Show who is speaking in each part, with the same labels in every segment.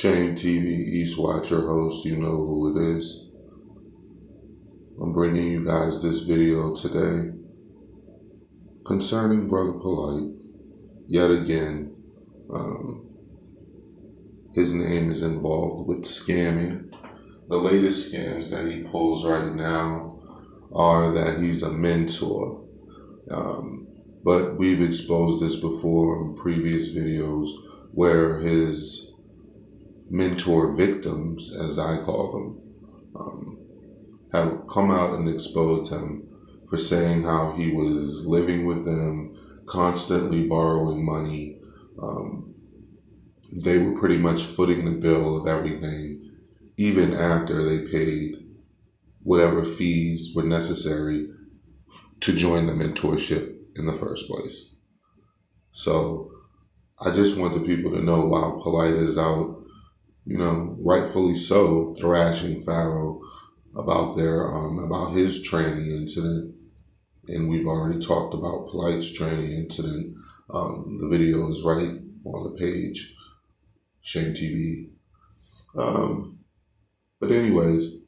Speaker 1: Shane TV East Watcher host, you know who it is. I'm bringing you guys this video today concerning Brother Polite. Yet again, his name is involved with scamming. The latest scams that he pulls right now are that he's a mentor. But we've exposed this before in previous videos where his mentor victims, as I call them, have come out and exposed him for saying how he was living with them, constantly borrowing money. They were pretty much footing the bill of everything, even after they paid whatever fees were necessary to join the mentorship in the first place. So I just want the people to know, while Polite is out, rightfully so, thrashing Pharaoh about about his tranny incident, and we've already talked about Polite's tranny incident. The video is right on the page, Shame TV. But anyways,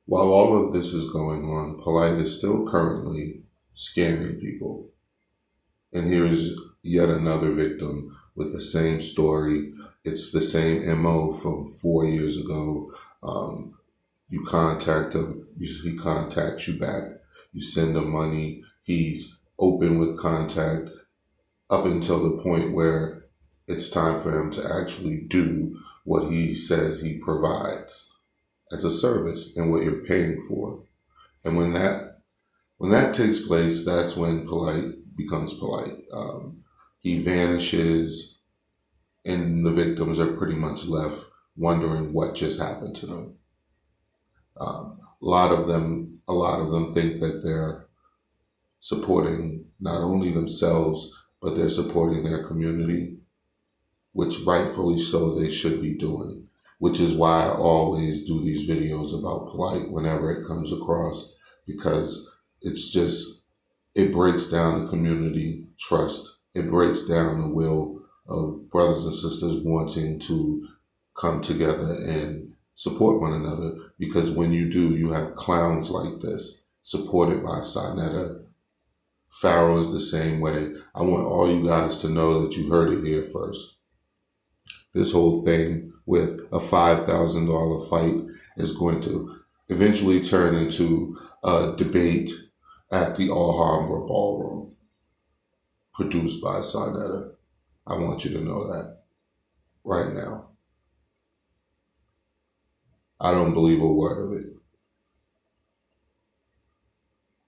Speaker 1: while all of this is going on, Polite is still currently scamming people. And here is yet another victim with the same story. It's the same MO from 4 years ago. You contact him, he contacts you back. You send him money. He's open with contact up until the point where it's time for him to actually do what he says he provides as a service and what you're paying for. And when that takes place, that's when Polite becomes Polite. He vanishes, and the victims are pretty much left wondering what just happened to them. A lot of them think that they're supporting not only themselves, but they're supporting their community, which rightfully so they should be doing, which is why I always do these videos about Polite whenever it comes across, because it breaks down the community trust. It breaks down the will of brothers and sisters wanting to come together and support one another, because when you do, you have clowns like this supported by Sinetta. Pharaoh is the same way. I want all you guys to know that you heard it here first. This whole thing with a $5,000 fight is going to eventually turn into a debate at the Alhambra Ballroom, produced by Sinetta. I want you to know that right now. I don't believe a word of it.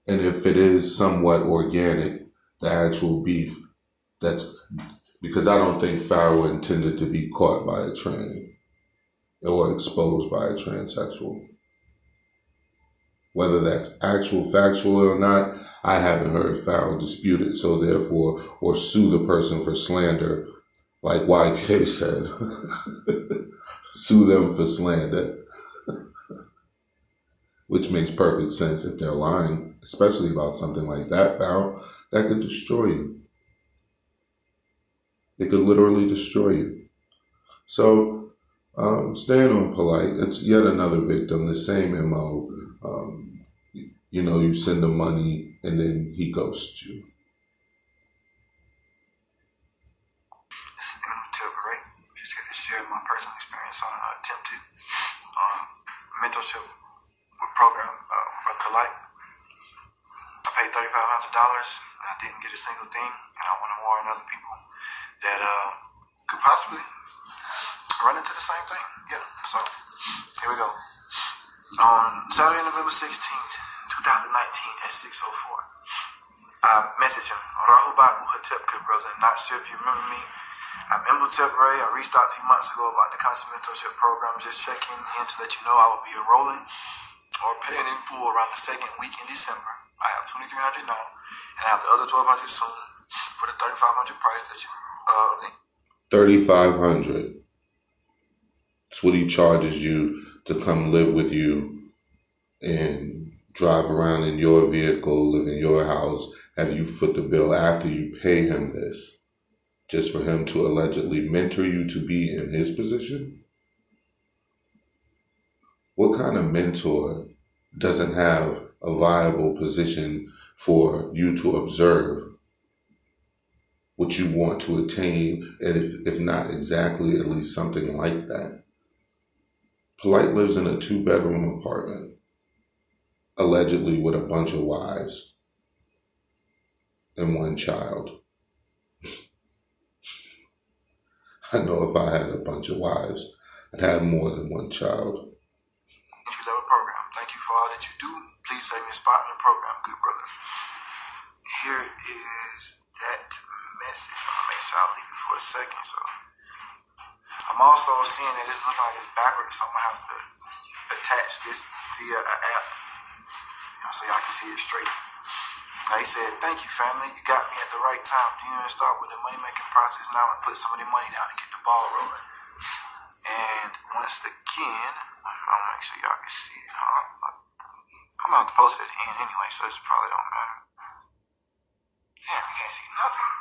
Speaker 1: And if it is somewhat organic, the actual beef, that's because I don't think Pharaoh intended to be caught by a tranny or exposed by a transsexual. Whether that's factual or not, I haven't heard Pharaoh dispute it, so therefore, or sue the person for slander, like YK said. Sue them for slander. Which makes perfect sense if they're lying, especially about something like that, Pharaoh. That could destroy you. It could literally destroy you. So, staying on Polite, it's yet another victim, the same MO. You send him money and then he ghosts you.
Speaker 2: Just here to share my personal experience on an attempted mentorship program with Polite. I paid $3,500 and I didn't get a single thing, and I want to warn other people that could possibly run into the same thing. Yeah, so here we go. On Saturday, November 16th, 2019 at 6:04, I messaged him, Rahubat Muhatepka, brother. Not sure if you remember me. I'm Imhotep Ray. I reached out 2 months ago about the constant mentorship program. Just checking in to let you know I will be enrolling or paying in full around the second week in December. I have $2,300 now, and I have the other $1,200 soon for the $3,500 price that you think.
Speaker 1: $3,500. That's what he charges you to come live with you and drive around in your vehicle, live in your house, have you foot the bill after you pay him this. just for him to allegedly mentor you to be in his position? What kind of mentor doesn't have a viable position for you to observe what you want to attain, and if not exactly, at least something like that? Polite lives in a 2-bedroom apartment, allegedly with a bunch of wives and one child. I know if I had a bunch of wives, I'd have more than one child.
Speaker 2: Entry-level program. Thank you for all that you do. Please save me a spot in the program, good brother. Here is that message. I'm gonna make sure I leave it for a second. So I'm also seeing that it's looking like it's backwards, so I'm gonna have to attach this via an app, so y'all can see it straight. Now he said, "Thank you, family. You got me at the right time. Do you want to start with the money-making process now and put some of the money down and get the ball rolling?" And once again, I'll make sure y'all can see it. I'm gonna have to post it at the end anyway, so this probably don't matter. Damn, you can't see nothing.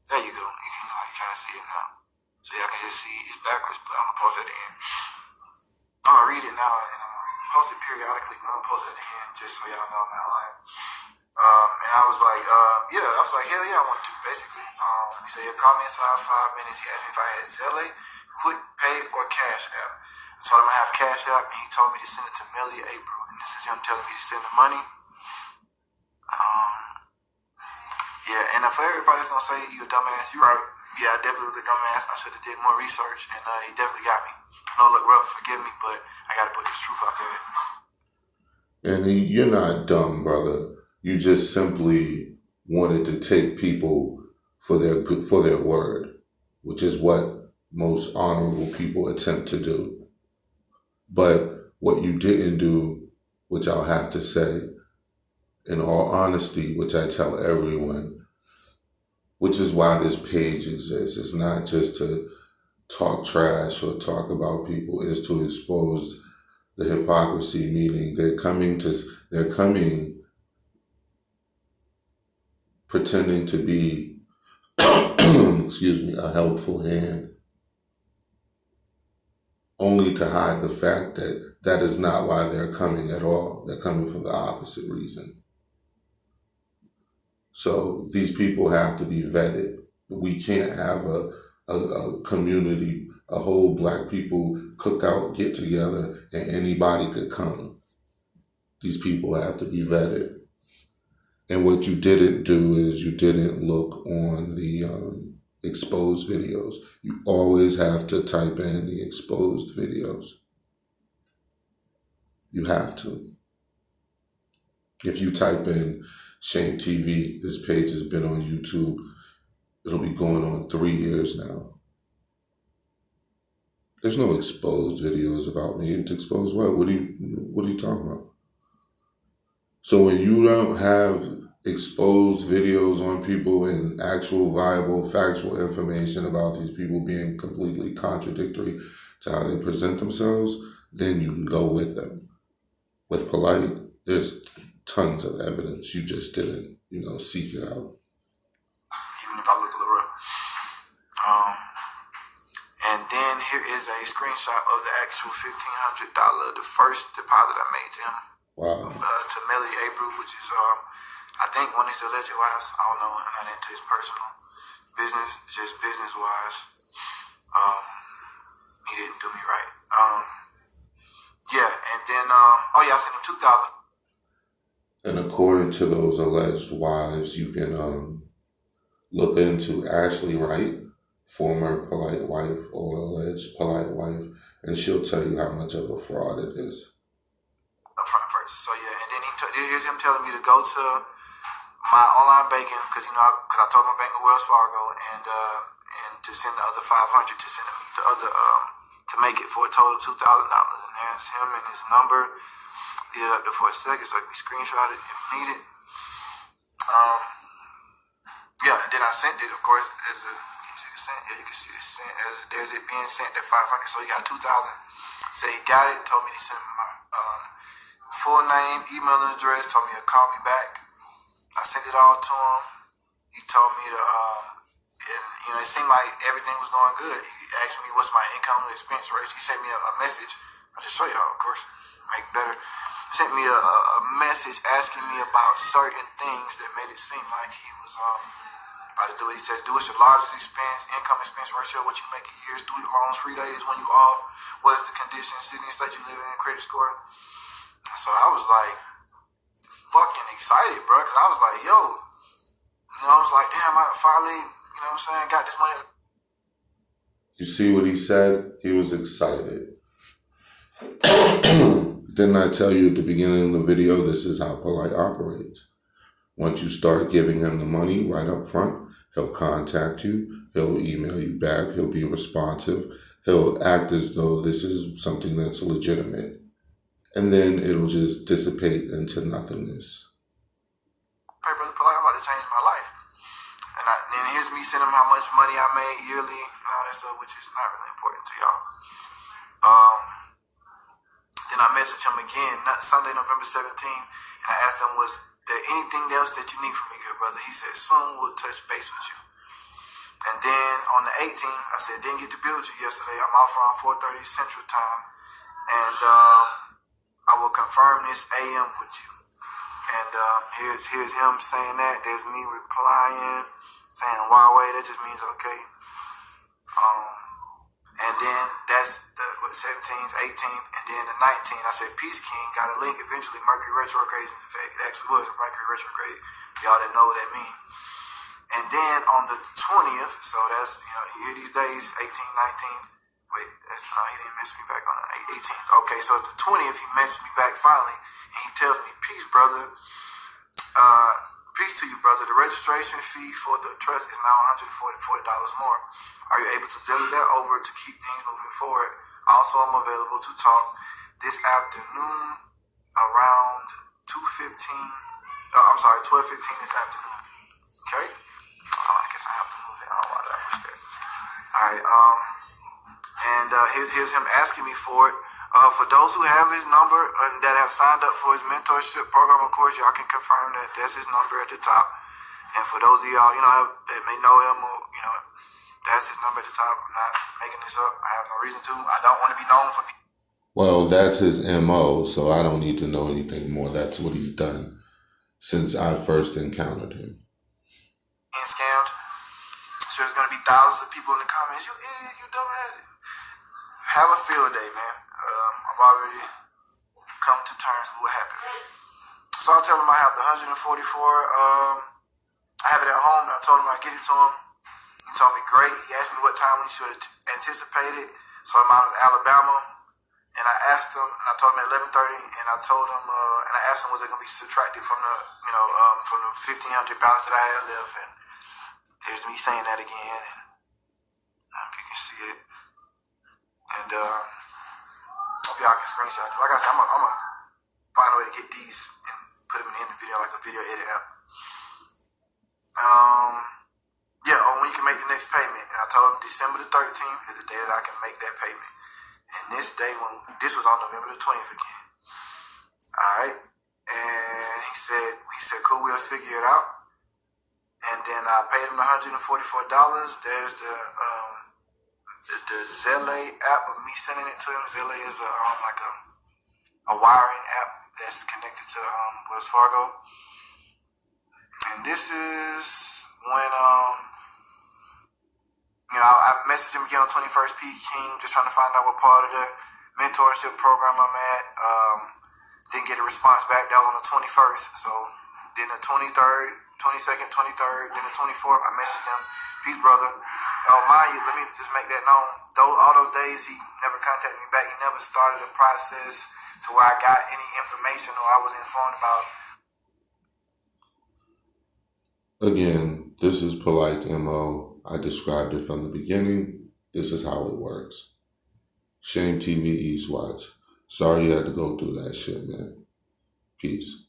Speaker 2: There you go. You can kind of see it now. So y'all can just see it's backwards, but I'm gonna post it at the end. I'm gonna read it now and I'm gonna post it periodically, but I'm gonna post it at the end just so y'all know I'm not lying. And I was like, hell yeah, I want to, basically. He said, he'll call me inside 5 minutes. He asked me if I had Zelle, Quick Pay, or Cash App. I told him I have Cash App, and he told me to send it to Melly April. And this is him telling me to send the money. Yeah, and for everybody that's gonna say you a dumbass, you're right. Yeah, I definitely was a dumbass. I should have did more research, and he definitely got me. No, look, bro, forgive me, but I gotta put this truth out there.
Speaker 1: And you're not dumb, brother. You just simply wanted to take people for their word, which is what most honorable people attempt to do. But what you didn't do, which I'll have to say, in all honesty, which I tell everyone, which is why this page exists. It's not just to talk trash or talk about people. It's to expose the hypocrisy, meaning they're coming pretending to be, excuse me, a helpful hand, only to hide the fact that that is not why they're coming at all. They're coming for the opposite reason. So these people have to be vetted. We can't have a community, a whole Black people cookout, get together, and anybody could come. These people have to be vetted. And what you didn't do is you didn't look on the exposed videos. You always have to type in the exposed videos. You have to. If you type in Shame TV, this page has been on YouTube. It'll be going on 3 years now. There's no exposed videos about me. It's exposed what? What are you talking about? So when you don't have exposed videos on people and actual viable factual information about these people being completely contradictory to how they present themselves, then you can go with them. With Polite, there's tons of evidence. You just didn't, seek it out.
Speaker 2: Even if I look a little rough. And then here is a screenshot of the actual $1,500, the first deposit I made to him.
Speaker 1: Wow.
Speaker 2: To Melly April, which is, I think one of his alleged wives. I don't know, I'm not into his personal business, just business-wise. He didn't do me right. Yeah, and then, I sent him $2,000.
Speaker 1: And according to those alleged wives, you can look into Ashley Wright, former Polite wife or alleged Polite wife, and she'll tell you how much of a fraud it is.
Speaker 2: Upfront first. So yeah, and then here's him telling me to go to my online banking because I told my bank of Wells Fargo and to send the other $500 to send the other to make it for a total of $2,000. And there's him and his number. Leave it up there for a second so I can screenshot it if needed. And then I sent it, of course, can you see the sent? Yeah, you can see the sent. There's it being sent at $500, so he got $2,000. Said he got it, told me to send my full name, email and address, told me to call me back. I sent it all to him. He told me to, it seemed like everything was going good. He asked me what's my income and expense ratio. He sent me a message. I'll just show y'all, of course, make better. He sent me a message asking me about certain things that made it seem like he was about to do it. He said, do what's your largest income expense ratio, what you make a year, student loans, free days when you off, what is the condition, city and state you live in, credit score. So I was like fucking excited, bro, because I was like, yo, I was like, damn, I finally, got this money.
Speaker 1: You see what he said? He was excited. Didn't I tell you at the beginning of the video, this is how Polite operates? Once you start giving him the money right up front, he'll contact you, he'll email you back, he'll be responsive, he'll act as though this is something that's legitimate. And then it'll just dissipate into nothingness.
Speaker 2: Hey, Brother Polite, I'm about to change my life. And here's me sending him how much money I made yearly and all that stuff, which is not really important to y'all. Then I messaged him again, Sunday, November 17th, and I asked him, was there anything else that you need from me, good brother? He said, soon we'll touch base with you. And then on the 18th, I said, didn't get to be with you yesterday. I'm off around 4:30 Central Time, and I will confirm this AM with you. And here's him saying that. There's me replying, saying Huawei. That just means okay. And then that's the 17th, 18th, and then the 19th. I said Peace King got a link. Eventually, Mercury retrograde. In fact, it actually was Mercury retrograde. Y'all didn't know what that means. And then on the 20th, so that's you hear these days, 18th, 19th. Wait, no, he didn't message me back on the 18th. Okay, so it's the 20th. He messaged me back finally, and he tells me, "Peace, brother. Peace to you, brother. The registration fee for the trust is now $140 more. Are you able to zell that over to keep things moving forward? Also, I'm available to talk this afternoon around 2:15. 12:15 this afternoon. Okay. I guess I have to move that. Why did I push that? All right. And here's him asking me for it. For those who have his number and that have signed up for his mentorship program, of course, y'all can confirm that that's his number at the top. And for those of y'all, that may know him or, that's his number at the top. I'm not making this up. I have no reason to. I don't want to be known for...
Speaker 1: Well, that's his MO, so I don't need to know anything more. That's what he's done since I first encountered him.
Speaker 2: Being scammed. So there's going to be thousands of people in the comments. You idiot, you dumbass. Have a field day, man. I've already come to terms with what happened. So I tell him I have the 144. I have it at home, and I told him I'd get it to him. He told me, great. He asked me what time we should anticipate it. So I'm out of Alabama. And I asked him, and I told him at 11:30, and I told him, and I asked him, was it going to be subtracted from the, from the 1,500 balance that I had left? And there's me saying that again, and you can see it. And hope y'all can screenshot. Like I said, I'm gonna find a way to get these and put them in the video, like a video edit app. When you can make the next payment. And I told him December the 13th is the day that I can make that payment. And this day, this was on November the 20th again. Alright. And he said, cool, we'll figure it out. And then I paid him $144. There's the Zelle app of me sending it to him. Zelle is a wiring app that's connected to Wells Fargo. And this is when I messaged him again on 21st P King, just trying to find out what part of the mentorship program I'm at. Didn't get a response back. That was on the 21st. So then the 23rd, 22nd, 23rd, then the 24th, I messaged him. Peace, brother. Mind you, let me just make that known. All those days he never contacted me back. He never started a process to where I got any information or I was informed about.
Speaker 1: Again, this is Polite MO. I described it from the beginning. This is how it works. Shame TV East Watch. Sorry you had to go through that shit, man. Peace.